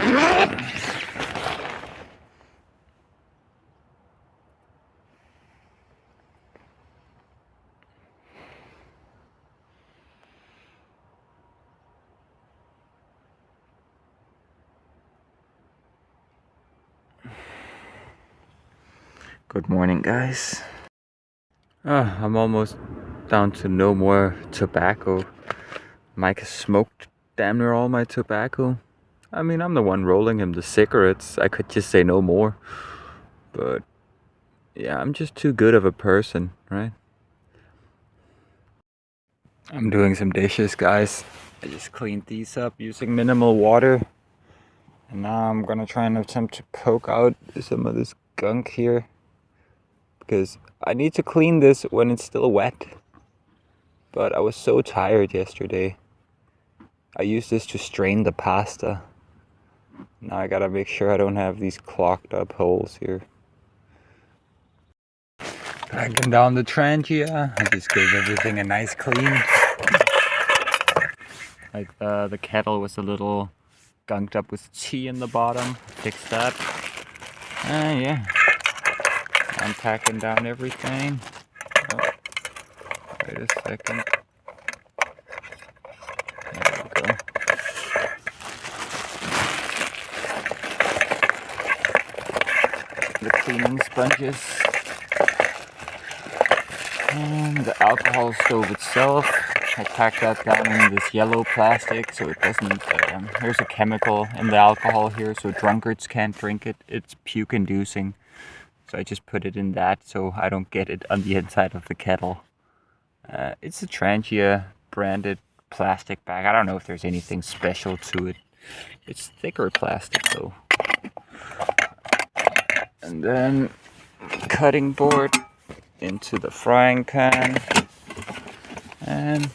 Good morning, guys. I'm almost down to no more tobacco. Mike has smoked damn near all my tobacco. I mean, I'm the one rolling him the cigarettes. I could just say no more. But yeah, I'm just too good of a person, right? I'm doing some dishes, guys. I just cleaned these up using minimal water. And now I'm gonna try and attempt to poke out some of this gunk here, because I need to clean this when it's still wet. But I was so tired yesterday. I used this to strain the pasta. Now I gotta make sure I don't have these clogged up holes here. Packing down the trangia. I just gave everything a nice clean. Like the kettle was a little gunked up with tea in the bottom. Fixed that. Yeah. I'm packing down everything. Oh, wait a second. There we go. The cleaning sponges. And the alcohol stove itself. I packed that down in this yellow plastic so it doesn't, there's a chemical in the alcohol here so drunkards can't drink it. It's puke inducing. So I just put it in that so I don't get it on the inside of the kettle. It's a Trangia branded plastic bag. I don't know if there's anything special to it. It's thicker plastic though. And then cutting board into the frying pan. And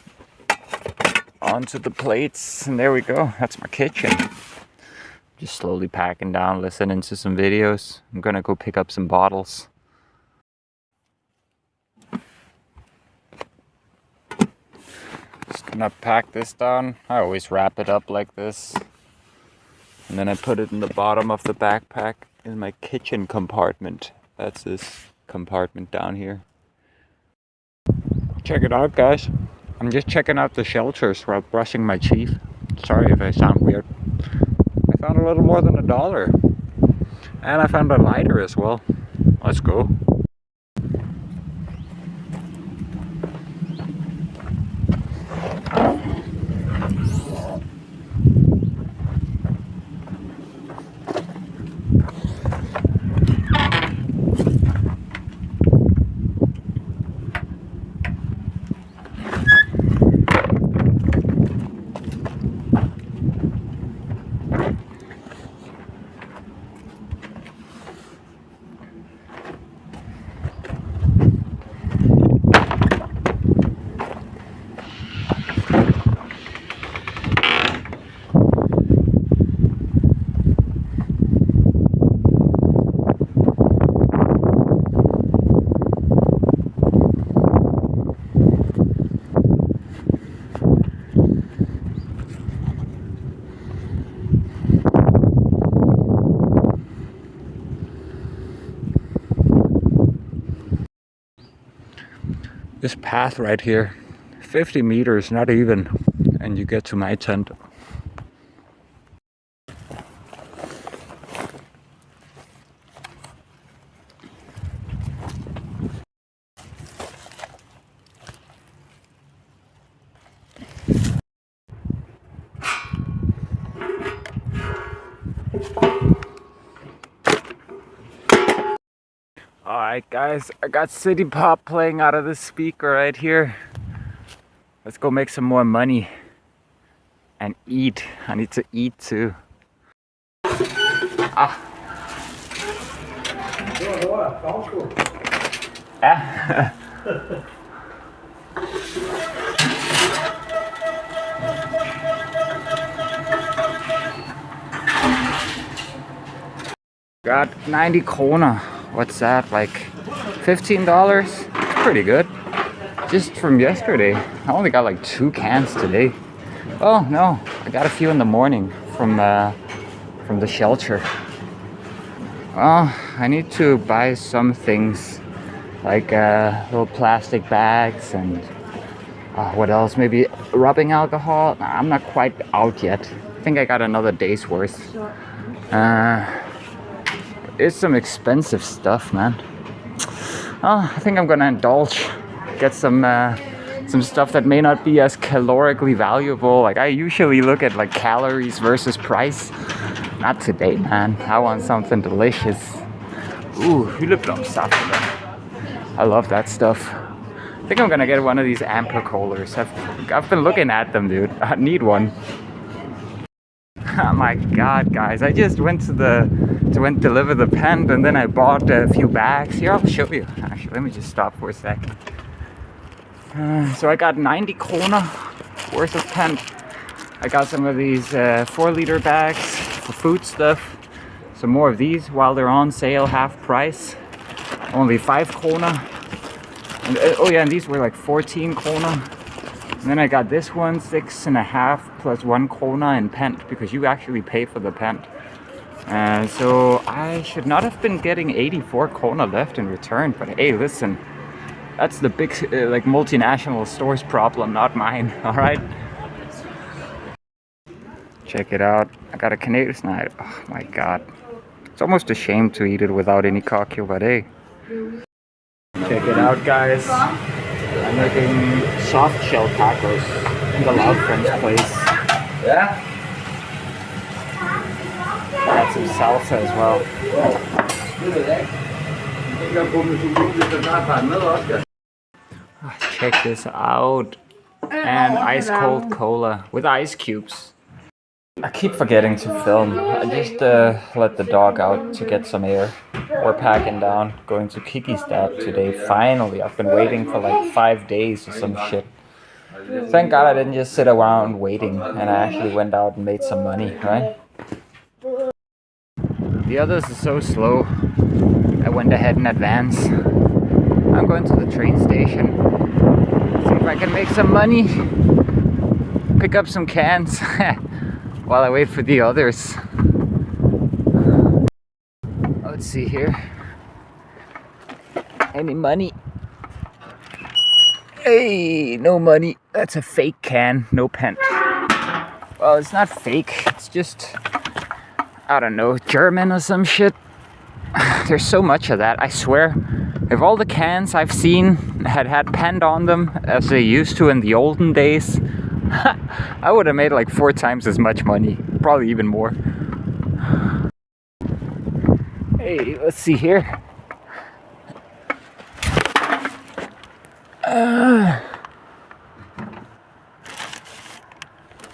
onto the plates, and there we go. That's my kitchen. Just slowly packing down, listening to some videos. I'm gonna go pick up some bottles. Just gonna pack this down. I always wrap it up like this, and then I put it in the bottom of the backpack in my kitchen compartment. That's this compartment down here. Check it out, guys. I'm just checking out the shelters while brushing my teeth. Sorry if I sound weird. I found a little more than $1. And I found a lighter as well. Let's go. This path right here, 50 meters, not even, and you get to my tent. Alright guys, I got City Pop playing out of the speaker right here. Let's go make some more money and eat. I need to eat too. Ah. Ah. Got 90 kroner. What's that, like $15? It's pretty good. Just from yesterday. I only got like 2 cans today. Oh no, I got a few in the morning from from the shelter. Well, I need to buy some things like little plastic bags and what else? Maybe rubbing alcohol? Nah, I'm not quite out yet. I think I got another day's worth. It's some expensive stuff, man. Oh, I think I'm gonna indulge. Get some stuff that may not be as calorically valuable. Like I usually look at like calories versus price. Not today, man. I want something delicious. Ooh, hylleblommsaft. I love that stuff. I think I'm gonna get one of these amper coolers. I've been looking at them, dude. I need one. Oh my god, guys! I just went to deliver the pen, and then I bought a few bags. Here, I'll show you. Actually, let me just stop for a second. So I got 90 krona worth of pen. I got some of these 4-liter bags for food stuff. Some more of these while they're on sale, half price. Only 5 krona. And, oh yeah, and these were like 14 krona. And then I got this one, 6.5 plus 1 krona in pent, because you actually pay for the pent. So I should not have been getting 84 krona left in return. But hey, listen, that's the big like multinational store's problem, not mine. All right. Check it out. I got a Canadian knife. Oh my god. It's almost a shame to eat it without any cocktail, but hey. Check it out, guys. I'm making soft shell tacos in the Loud Friends place. Yeah? Got some salsa as well. Check this out. And ice cold cola with ice cubes. I keep forgetting to film. I just let the dog out to get some air. We're packing down, going to Kiki's dad today. Finally, I've been waiting for like 5 days or some shit. Thank God I didn't just sit around waiting, and I actually went out and made some money, right? The others are so slow. I went ahead in advance. I'm going to the train station. See if I can make some money. Pick up some cans while I wait for the others. Let's see here. Any money? Hey, no money. That's a fake can, no pent. Well, it's not fake. It's just, I don't know, German or some shit. There's so much of that, I swear. If all the cans I've seen had pent on them as they used to in the olden days, I would have made like 4 times as much money. Probably even more. Hey, let's see here.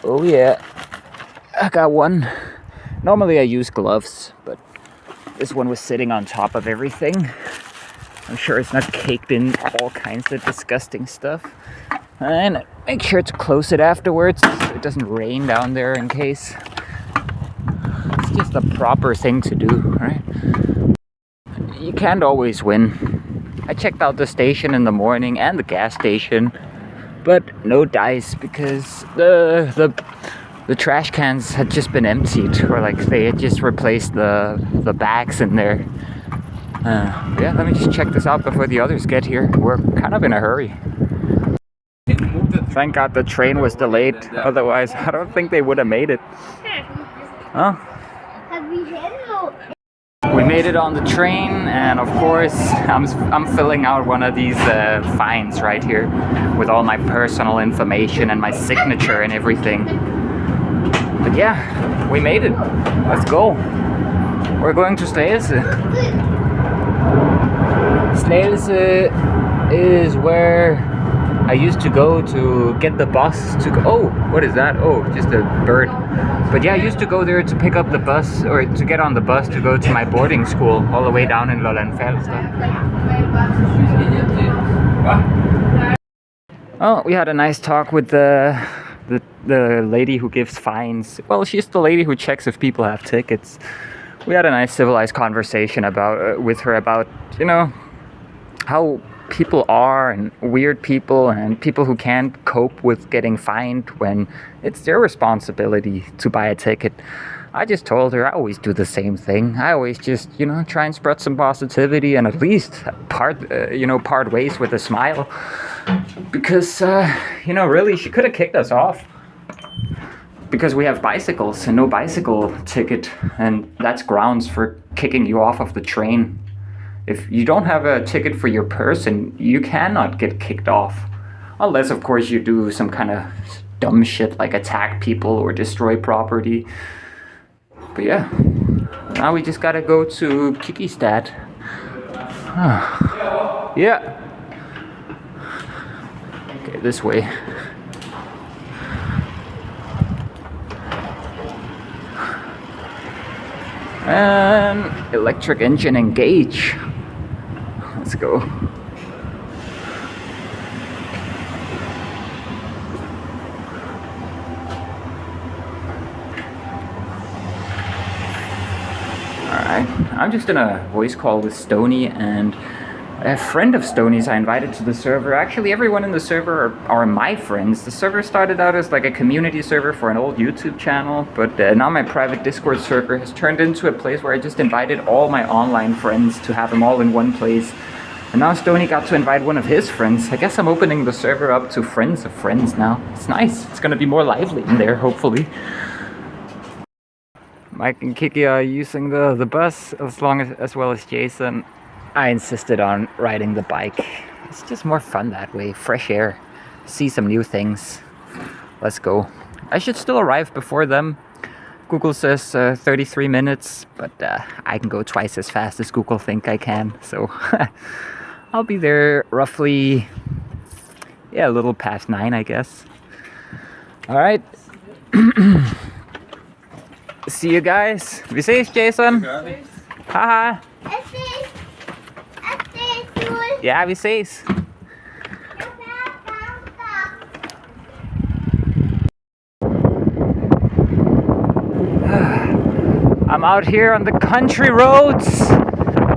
Oh yeah, I got one. Normally I use gloves, but this one was sitting on top of everything. I'm sure it's not caked in all kinds of disgusting stuff. And make sure to close it afterwards so it doesn't rain down there in case. It's just the proper thing to do, right? You can't always win. I checked out the station in the morning and the gas station, but no dice because the trash cans had just been emptied, or like they had just replaced the bags in there. Yeah, let me just check this out before the others get here. We're kind of in a hurry. Thank God the train was delayed. Otherwise, I don't think they would have made it. Huh? We made it on the train, and of course, I'm filling out one of these fines right here with all my personal information and my signature and everything. But yeah, we made it. Let's go. We're going to Slagelse. Slagelse is where I used to go to get the bus to go. Oh, what is that? Oh, just a bird. But yeah, I used to go there to pick up the bus, or to get on the bus to go to my boarding school all the way down in Lolland-Falster. Oh, we had a nice talk with the lady who gives fines. Well, she's the lady who checks if people have tickets. We had a nice civilized conversation with her about, you know, how people are, and weird people, and people who can't cope with getting fined when it's their responsibility to buy a ticket. I just told her I always do the same thing. I always just, you know, try and spread some positivity and at least part ways with a smile. Because, you know, really, she could have kicked us off. Because we have bicycles and no bicycle ticket, and that's grounds for kicking you off of the train. If you don't have a ticket for your person, you cannot get kicked off. Unless, of course, you do some kind of dumb shit like attack people or destroy property. But yeah, now we just gotta go to Kikistad. Yeah. Okay, this way. And electric engine engage. Let's go. Alright, I'm just in a voice call with Stony and a friend of Stoney's I invited to the server. Actually, everyone in the server are my friends. The server started out as like a community server for an old YouTube channel, but now my private Discord server has turned into a place where I just invited all my online friends to have them all in one place. And now Stoney got to invite one of his friends. I guess I'm opening the server up to friends of friends now. It's nice. It's gonna be more lively in there, hopefully. Mike and Kiki are using the bus as well as Jason. I insisted on riding the bike. It's just more fun that way. Fresh air. See some new things. Let's go. I should still arrive before them. Google says 33 minutes, but I can go twice as fast as Google think I can. So I'll be there roughly, a little past 9, I guess. All right. See you guys. Vi ses, Jason. Haha. Ja, vi ses. I'm out here on the country roads,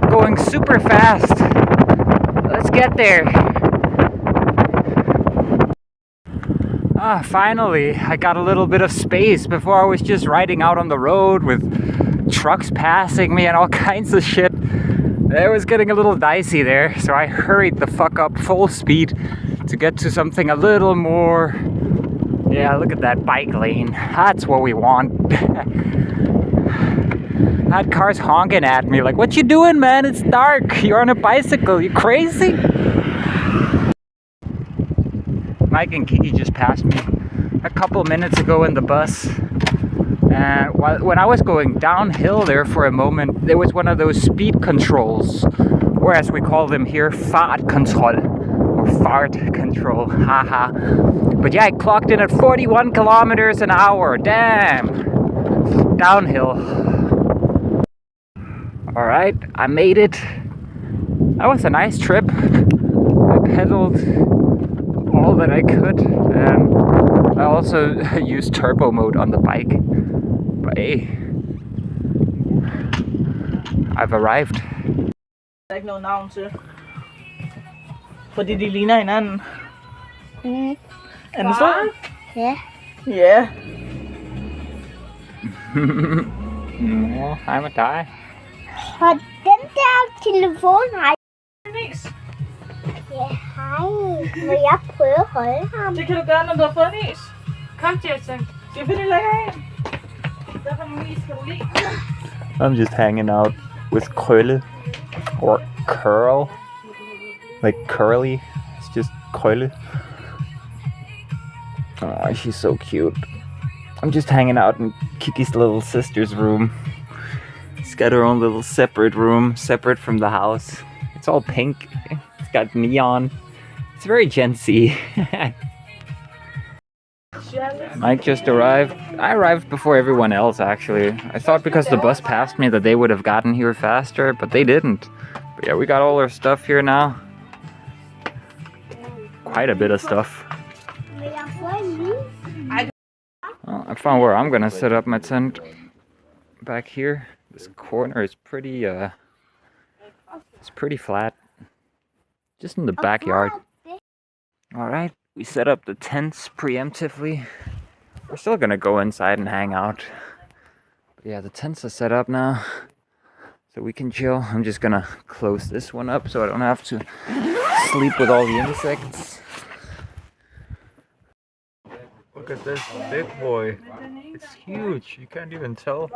going super fast. Let's get there. Finally, I got a little bit of space. Before I was just riding out on the road with trucks passing me and all kinds of shit. It was getting a little dicey there, so I hurried the fuck up full speed to get to something a little more... Yeah, look at that bike lane. That's what we want. Had cars honking at me like, what you doing, man? It's dark. You're on a bicycle. You crazy? Mike and Kiki just passed me a couple minutes ago in the bus. And when I was going downhill there for a moment, there was one of those speed controls, or as we call them here, Fahrtkontroll, or fart control, haha. But yeah, I clocked in at 41 kilometers an hour, damn, downhill. Alright, I made it. That was a nice trip. I pedaled all that I could, and I also used turbo mode on the bike. But hey, I've arrived. Der er ikke noget navn til. Fordi de ligner hinanden. Er den stor? Ja. Ja. Nå, hej med dig. Og den der telefon har Nis. ja, hej. Må jeg prøve at holde ham? Det kan du gøre, når du har fået en is. Kom, Jason. Skal vi finde lækker en? Derfor nogle is skal du lide. I'm just hanging out with Krølle, or Curl, like curly. It's just Krølle. Oh, she's so cute. I'm just hanging out in Kiki's little sister's room. She's got her own little separate room, separate from the house. It's all pink. It's got neon. It's very Gen Z. Mike just arrived. I arrived before everyone else, actually. I thought because the bus passed me that they would have gotten here faster, but they didn't. But yeah, we got all our stuff here now. Quite a bit of stuff. Well, I found where I'm gonna set up my tent. Back here. This corner is pretty, it's pretty flat. Just in the backyard. Alright, we set up the tents preemptively. We're still gonna go inside and hang out. Yeah, the tents are set up now, so we can chill. I'm just gonna close this one up so I don't have to sleep with all the insects. Look at this big boy. It's huge. You can't even tell.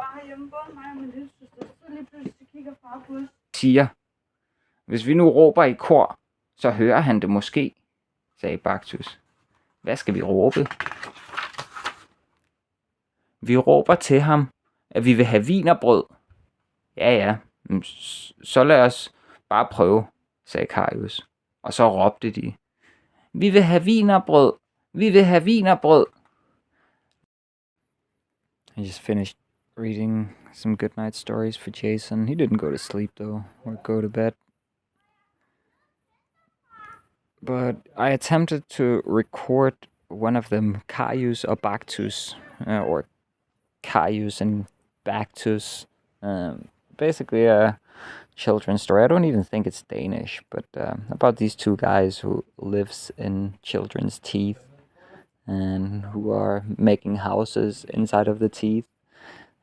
Siger, hvis vi nu råber i kor, så hører han det måske, sagde Baktus. Hvad skal vi råbe? Vi råber til ham, at vi vil have wienerbrød. Ja, så lad os bare prøve, sagde Karius. Og så råbte de. Vi vil have wienerbrød. Vi vil have wienerbrød. I just finished reading some good night stories for Jason. He didn't go to sleep though, or go to bed. But I attempted to record one of them, Caius or Bactus, or Caius and Bactus. Basically a children's story. I don't even think it's Danish, but about these two guys who lives in children's teeth and who are making houses inside of the teeth.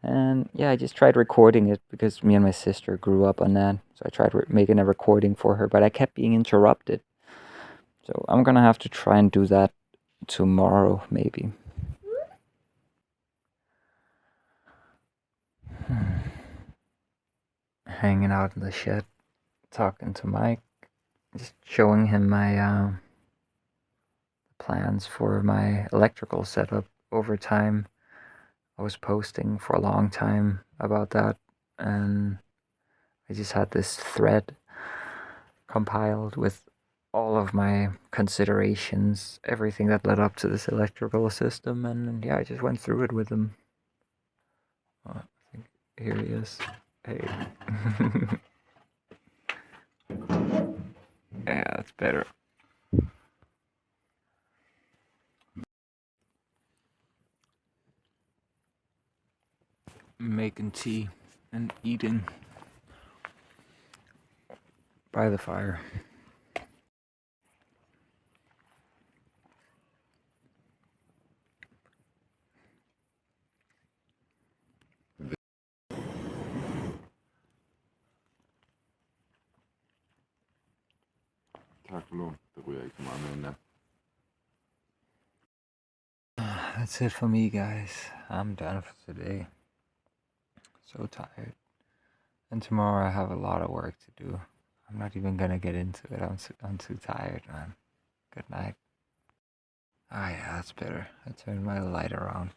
And yeah, I just tried recording it because me and my sister grew up on that. So I tried making a recording for her, but I kept being interrupted. So I'm gonna have to try and do that tomorrow, maybe. Hanging out in the shed, talking to Mike, just showing him my plans for my electrical setup over time. I was posting for a long time about that, and I just had this thread compiled with all of my considerations, everything that led up to this electrical system, and yeah, I just went through it with him. Oh, I think here he is. Hey. Yeah, that's better. Making tea and eating by the fire. That's it for me, guys. I'm done for today. So tired. And tomorrow I have a lot of work to do. I'm not even gonna get into it. I'm too tired, man. Good night. Ah, yeah, that's better. I turned my light around.